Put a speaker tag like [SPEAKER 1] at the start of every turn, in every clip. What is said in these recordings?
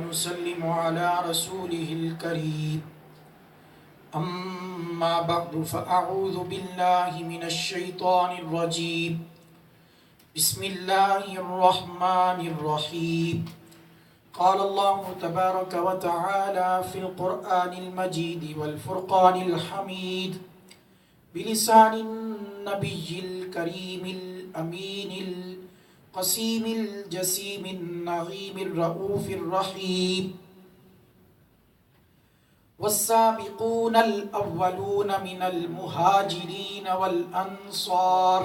[SPEAKER 1] ونسلم على رسوله الكريم أما بعد فأعوذ بالله من الشيطان الرجيم بسم الله الرحمن الرحيم قال الله تبارك وتعالى في القرآن المجيد والفرقان الحميد بلسان النبي الكريم الأمين القسيم الجسيم النعيم الرؤوف الرحيم والسابقون الأولون من المهاجرين والأنصار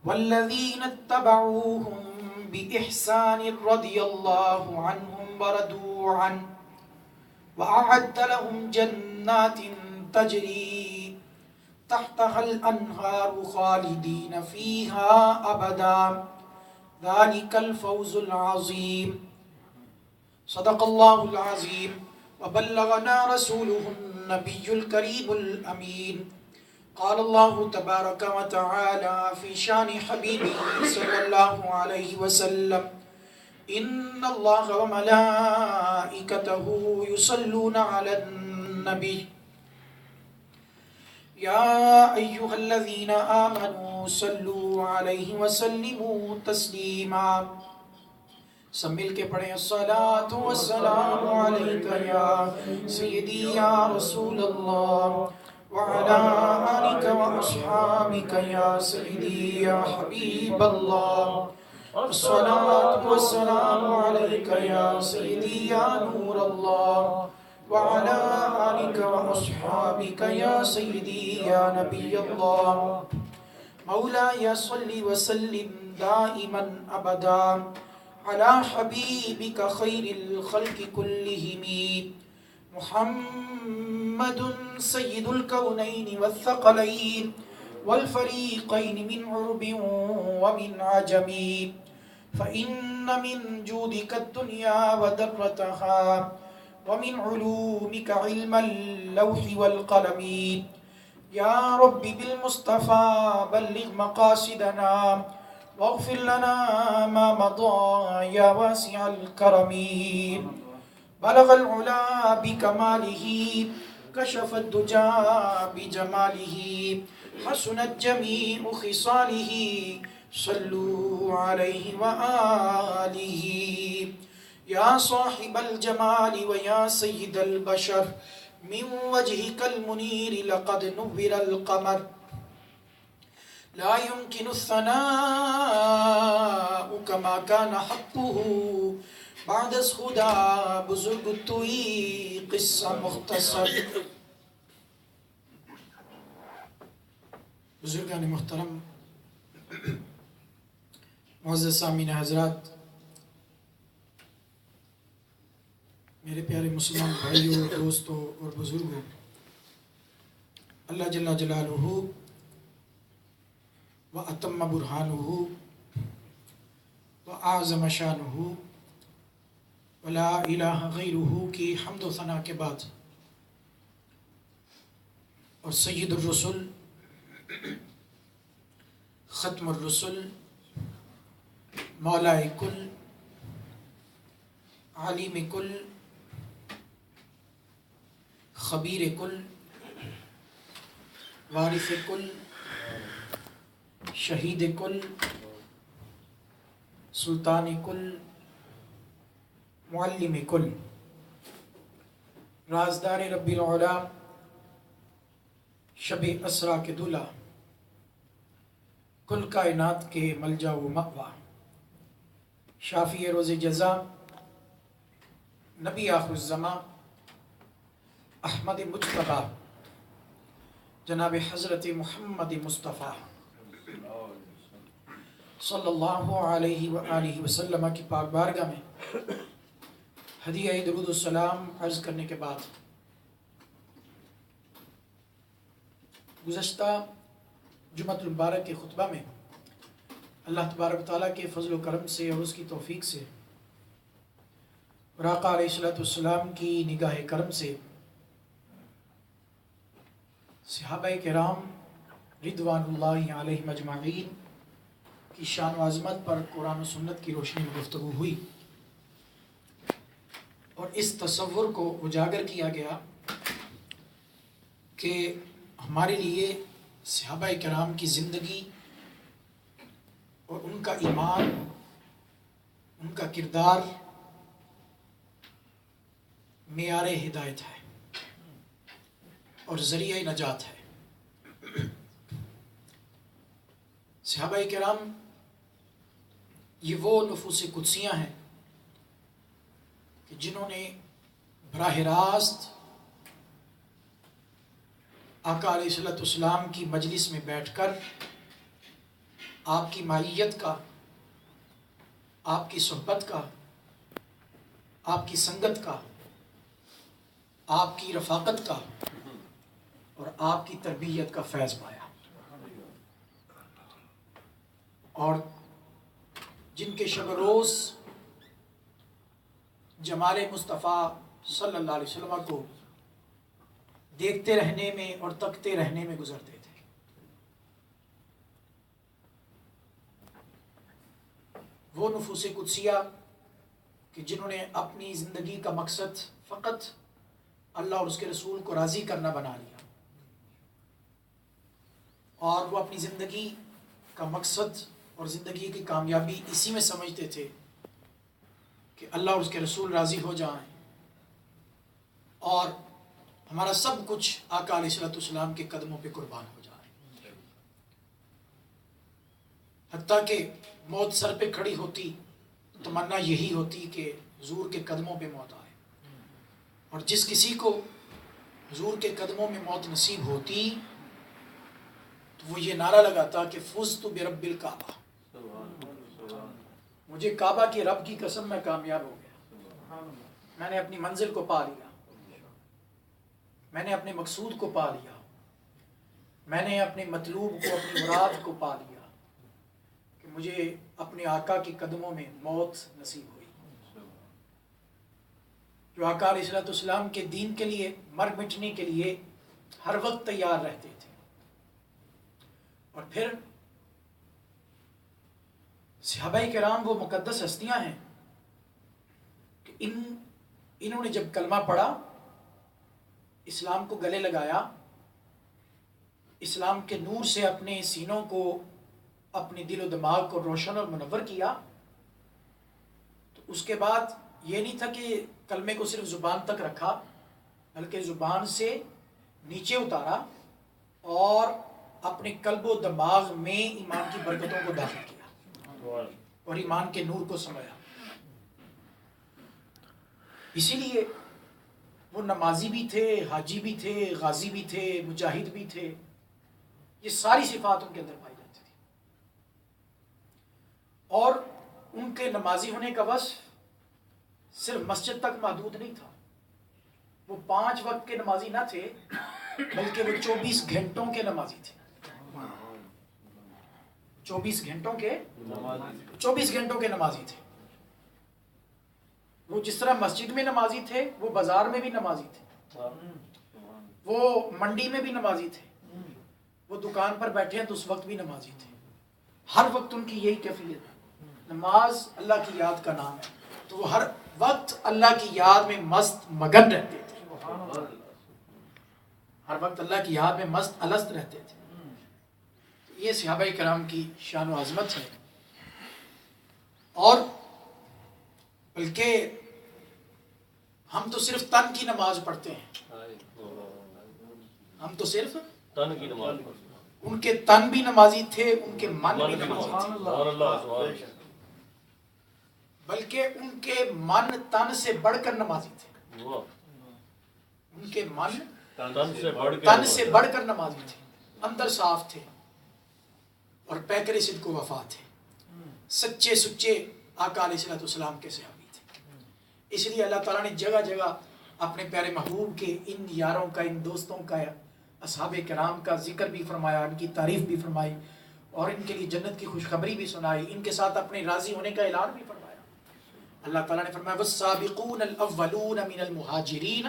[SPEAKER 1] والذين اتبعوهم بإحسان رضي الله عنهم ورضوا عنه وأعد لهم جنات تجري تحتها الأنهار خالدين فيها أبدا ذلك الفوز العظيم صدق الله العظيم وبلغنا رسوله النبي الكريم الأمين قال الله تبارك وتعالى في شان حبيبه صلى الله عليه وسلم إن الله وملائكته يصلون على النبي يا أيها الذين آمنوا صلوا عليه وسلموا تسليما سب مل کے پڑھیں الصلاة والسلام عليك يا سيدي يا رسول الله وعلى آلك وأصحابك يا سيدي يا حبيب الله الصلاة والسلام عليك يا سيدي يا نور الله وعلى آلك وأصحابك يا سيدي يا نبي الله مولاي صل وسلم دائما أبدا على حبيبك خير الخلق كلهم محمد سيد الكونين والثقلين والفريقين من عرب ومن عجم فإن من جودك الدنيا ودرتها ومن علومك علم اللوح والقلم يا رب بالمصطفى بلغ مقاصدنا واغفر لنا ما مضى يا واسع الكرم بلغ العلا بكماله كشف الدجى بجماله حسنت جميع خصاله صلوا عليه وآله يا صاحب الجمال ويا سيد البشر من وجهك المنير لقد نور القمر لا يمكن الثناء كما كان حقه بعد از خدا بزرگ توی قصہ مختصر بزرگان محترم معزز سامعین حضرات میرے پیارے مسلمان بھائیوں دوستوں اور بزرگوں اللہ جل جلالہ وَأَتَمَّ بُرْحَانُهُ وَأَعْظَمَ شَانُهُ وَلَا إِلَٰهَ غَيْرُهُ کی حمد و ثنا کے بعد اور سید الرسل ختم الرسل مولا کل عالم کل خبیر کل وارث کل شہید کل سلطان کل معلم کل رازدار رب العلا شب اسرا کے دلہا کل کائنات کے ملجا و مأوا شافی روز جزا نبی آخر الزمان احمد مجتبی جناب حضرت محمد مصطفیٰ صلی اللہ علیہ وآلہ وسلم کی پاک بارگاہ میں ہدیہ درود السلام عرض کرنے کے بعد گزشتہ جمعۃ المبارک کے خطبہ میں اللہ تبارک و تعالیٰ کے فضل و کرم سے اور اس کی توفیق سے اور آقا علیہ السلام کی نگاہ کرم سے صحابہ کرام رضوان اللہ علیہم اجمعین کی شان و عظمت پر قرآن و سنت کی روشنی میں گفتگو ہوئی۔ اور اس تصور کو اجاگر کیا گیا کہ ہمارے لیے صحابہ کرام کی زندگی اور ان کا ایمان، ان کا کردار معیار ہدایت ہے اور ذریعہ نجات ہے۔ صحابہ کرام یہ وہ نفوس قدسیاں ہیں کہ جنہوں نے براہ راست آقا علیہ الصلوۃ والسلام کی مجلس میں بیٹھ کر آپ کی معیت کا، آپ کی صحبت کا، آپ کی سنگت کا، آپ کی رفاقت کا اور آپ کی تربیت کا فیض پایا، اور جن کے شب روز جمال مصطفیٰ صلی اللہ علیہ وسلم کو دیکھتے رہنے میں اور تکتے رہنے میں گزرتے تھے۔ وہ نفوس قدسیہ کہ جنہوں نے اپنی زندگی کا مقصد فقط اللہ اور اس کے رسول کو راضی کرنا بنا لیا، اور وہ اپنی زندگی کا مقصد اور زندگی کی کامیابی اسی میں سمجھتے تھے کہ اللہ اور اس کے رسول راضی ہو جائیں اور ہمارا سب کچھ آقا علیہ الصلوۃ والسلام کے قدموں پہ قربان ہو جائے۔ حتیٰ کہ موت سر پہ کھڑی ہوتی تو تمنا یہی ہوتی کہ حضور کے قدموں پہ موت آئے، اور جس کسی کو حضور کے قدموں میں موت نصیب ہوتی تو وہ یہ نعرہ لگاتا کہ فزت برب الکعبہ، مجھے کعبہ کے رب کی قسم میں کامیاب ہو گیا، میں نے اپنی منزل کو پا لیا، میں نے اپنے مقصود کو پا لیا، میں نے اپنے مطلوب کو، اپنی مراد کو پا لیا کہ مجھے اپنے آقا کے قدموں میں موت نصیب ہوئی۔ جو آقا علیہ الصلوۃ والسلام کے دین کے لیے مر مٹنے کے لیے ہر وقت تیار رہتے تھے، اور پھر صحابہ کرام وہ مقدس ہستیاں ہیں کہ انہوں نے جب کلمہ پڑھا، اسلام کو گلے لگایا، اسلام کے نور سے اپنے سینوں کو، اپنے دل و دماغ کو روشن اور منور کیا، تو اس کے بعد یہ نہیں تھا کہ کلمے کو صرف زبان تک رکھا، بلکہ زبان سے نیچے اتارا اور اپنے قلب و دماغ میں ایمان کی برکتوں کو داخل کیا اور ایمان کے نور کو سمایا۔ اسی لیے وہ نمازی بھی تھے، حاجی بھی تھے، غازی بھی تھے، مجاہد بھی تھے، یہ ساری صفات ان کے اندر پائی جاتی تھی، اور ان کے نمازی ہونے کا وصف صرف مسجد تک محدود نہیں تھا۔ وہ 5 وقت کے نمازی نہ تھے، بلکہ وہ 24 گھنٹوں کے نمازی تھے۔ 24 گھنٹوں کے نمازی تھے۔ وہ جس طرح مسجد میں نمازی تھے، وہ بازار میں بھی نمازی تھے، وہ منڈی میں بھی نمازی تھے، وہ دکان پر بیٹھے ہیں تو اس وقت بھی نمازی تھے۔ ہر وقت ان کی یہی کیفیت ہے، نماز اللہ کی یاد کا نام ہے، تو وہ ہر وقت اللہ کی یاد میں مست مگن رہتے تھے، ہر وقت اللہ کی یاد میں مست الست رہتے تھے۔ یہ صحابہ کرام کی شان و عظمت ہے، اور بلکہ ہم تو صرف تن کی نماز پڑھتے ہیں، ہم تو صرف
[SPEAKER 2] تن کی نماز پڑھتے ہیں۔
[SPEAKER 1] ان کے تن بھی نمازی تھے، ان کے من بھی نمازی تھے، بلکہ ان کے من تن سے بڑھ کر نمازی تھے، ان کے من تن سے بڑھ کر نمازی تھے، اندر صاف تھے اور پیکر صدق و وفا تھے، سچے سچے آقا علیہ الصلوۃ والسلام کے صحابی تھے۔ اس لیے اللہ تعالیٰ نے جگہ جگہ اپنے پیارے محبوب کے ان یاروں کا، ان دوستوں کا، اصحاب کرام کا ذکر بھی فرمایا، ان کی تعریف بھی فرمائی، اور ان کے لیے جنت کی خوشخبری بھی سنائی، ان کے ساتھ اپنے راضی ہونے کا اعلان بھی فرمایا۔ اللہ تعالیٰ نے فرمایا والسابقون الاولون من المہاجرین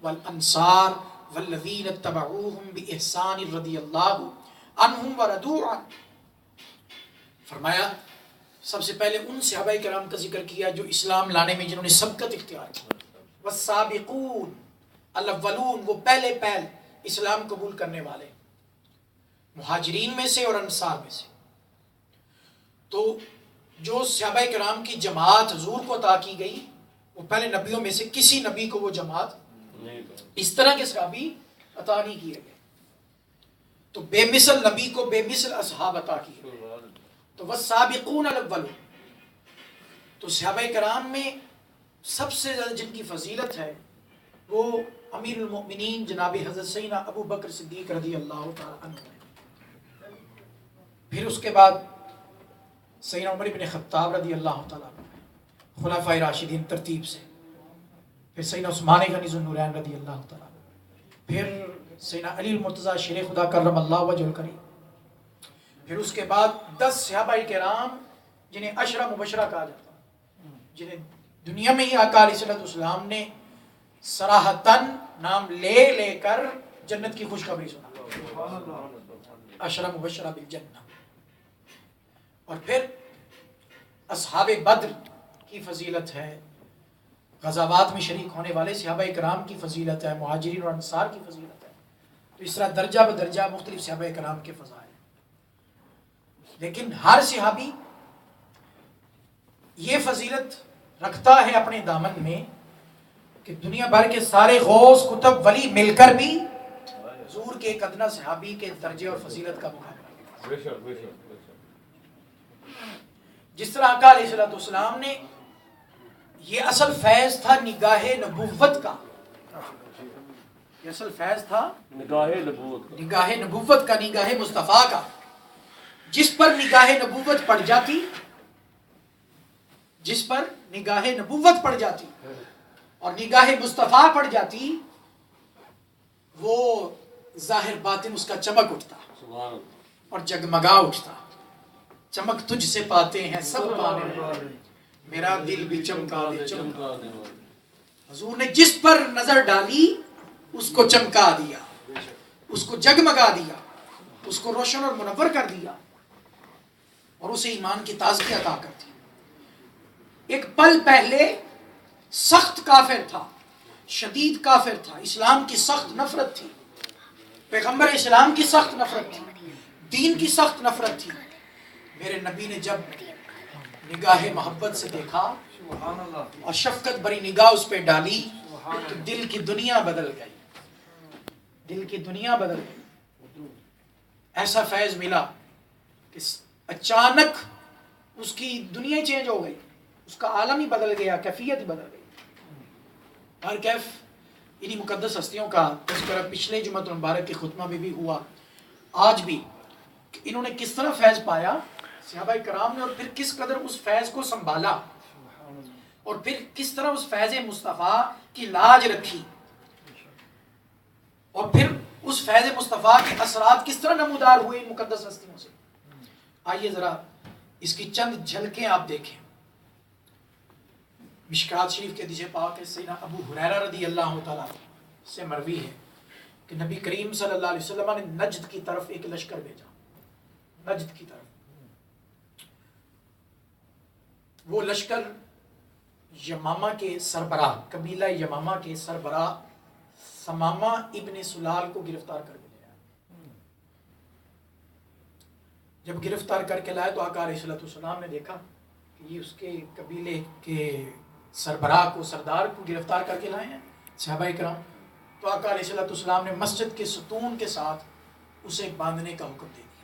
[SPEAKER 1] والانصار والذین اتبعوہم بإحسان رضی اللہ عنہم ورضوا عنہ۔ فرمایا سب سے پہلے ان صحابہ کرام کا ذکر کیا جو اسلام لانے میں جنہوں نے سبقت اختیار کی، والسابقون الاولون، وہ پہلے اسلام قبول کرنے والے مہاجرین میں سے اور انصار میں سے۔ تو جو صحابہ کرام کی جماعت حضور کو عطا کی گئی، وہ پہلے نبیوں میں سے کسی نبی کو وہ جماعت اس طرح کے صحابی عطا نہیں کیے گئے۔ تو بے مثل نبی کو بے مثل اصحاب عطا کیے گئے۔ تو والسابقون الاولون، تو صحابہ کرام میں سب سے زیادہ جن کی فضیلت ہے وہ امیر المؤمنین جناب حضرت سیدنا ابو بکر صدیق رضی اللہ تعالیٰ عنہ ہے۔ پھر اس کے بعد سیدنا عمر بن خطاب رضی اللہ تعالیٰ عنہ، خلفائے راشدین ترتیب سے، پھر سیدنا عثمان غنی ذو النورین رضی اللہ تعالیٰ عنہ، پھر سیدنا علی المرتضیٰ شیر خدا کرم اللہ وجہ الکریم، پھر اس کے بعد 10 صحابہ کرام جنہیں عشرہ مبشرہ کہا جاتا ہے، جنہیں دنیا میں ہی آقا علیہ الصلوۃ والسلام نے صراحتاً نام لے لے کر جنت کی خوشخبری سنا، عشرہ مبشرہ بالجنہ۔ اور پھر اصحاب بدر کی فضیلت ہے، غزوات میں شریک ہونے والے صحابہ کرام کی فضیلت ہے، مہاجرین اور انصار کی فضیلت ہے۔ تو اس طرح درجہ بدرجہ مختلف صحابہ کرام کے فضائل، لیکن ہر صحابی یہ فضیلت رکھتا ہے اپنے دامن میں کہ دنیا بھر کے سارے غوث کتب ولی مل کر بھی حضور کے ایک ادنا صحابی کے درجے اور فضیلت کا مقابلہ کریں۔ جس طرح آقا علیہ الصلوۃ والسلام نے، یہ اصل فیض تھا نگاہ نبوت کا، یہ اصل فیض تھا نگاہ نبوت کا، نگاہ مصطفیٰ کا، جس پر نگاہ نبوت پڑ جاتی، جس پر نگاہ نبوت پڑ جاتی اور نگاہ مصطفیٰ پڑ جاتی، وہ ظاہر باطن اس کا چمک اٹھتا اور جگمگا اٹھتا۔ چمک تجھ سے پاتے ہیں سب پانے والے، میرا دل بھی چمکا دے چمکا دے۔ حضور نے جس پر نظر ڈالی اس کو چمکا دیا، اس کو جگمگا دیا، اس کو روشن اور منور کر دیا، اور اسے ایمان کی تازگی عطا کر دی۔ ایک پل پہلے سخت کافر تھا، شدید کافر تھا، اسلام کی سخت نفرت تھی، پیغمبر اسلام کی سخت نفرت تھی، دین کی سخت نفرت تھی۔ میرے نبی نے جب نگاہ محبت سے دیکھا اور شفقت بری نگاہ اس پہ ڈالی تو دل کی دنیا بدل گئی، دل کی دنیا بدل گئی۔ ایسا فیض ملا کہ اچانک اس کی دنیا چینج ہو گئی، اس کا عالم ہی بدل گیا، کیفیت ہی بدل گئی۔ ہر کیف انہی مقدس ہستیوں کا تذکرہ پچھلے جمعۃ المبارک کے خطبہ میں بھی ہوا، آج بھی، کہ انہوں نے کس طرح فیض پایا صحابہ کرام نے، اور پھر کس قدر اس فیض کو سنبھالا، اور پھر کس طرح اس فیض مصطفیٰ کی لاج رکھی، اور پھر اس فیض مصطفیٰ کے اثرات کس طرح نمودار ہوئے ان مقدس ہستیوں سے۔ آئیے ذرا اس کی چند جھلکیں آپ دیکھیں۔ مشکات شریف کے حدیث پاک ہے، سیدنا ابو ہریرہ رضی اللہ تعالیٰ سے مروی ہے کہ نبی کریم صلی اللہ علیہ وسلم نے نجد کی طرف ایک لشکر بھیجا، نجد کی طرف۔ وہ لشکر یمامہ کے سربراہ، قبیلہ یمامہ کے سربراہ ثمامہ ابن سلال کو گرفتار کر کے لے آیا۔ جب گرفتار کر کے لائے تو آقا علیہ الصلوۃ والسلام نے دیکھا کہ یہ اس کے قبیلے کے سربراہ کو، سردار کو گرفتار کر کے لائے ہیں صحابہ کرام۔ تو آقا علیہ الصلوۃ والسلام نے مسجد کے ستون کے ساتھ اسے باندھنے کا حکم دے دیا۔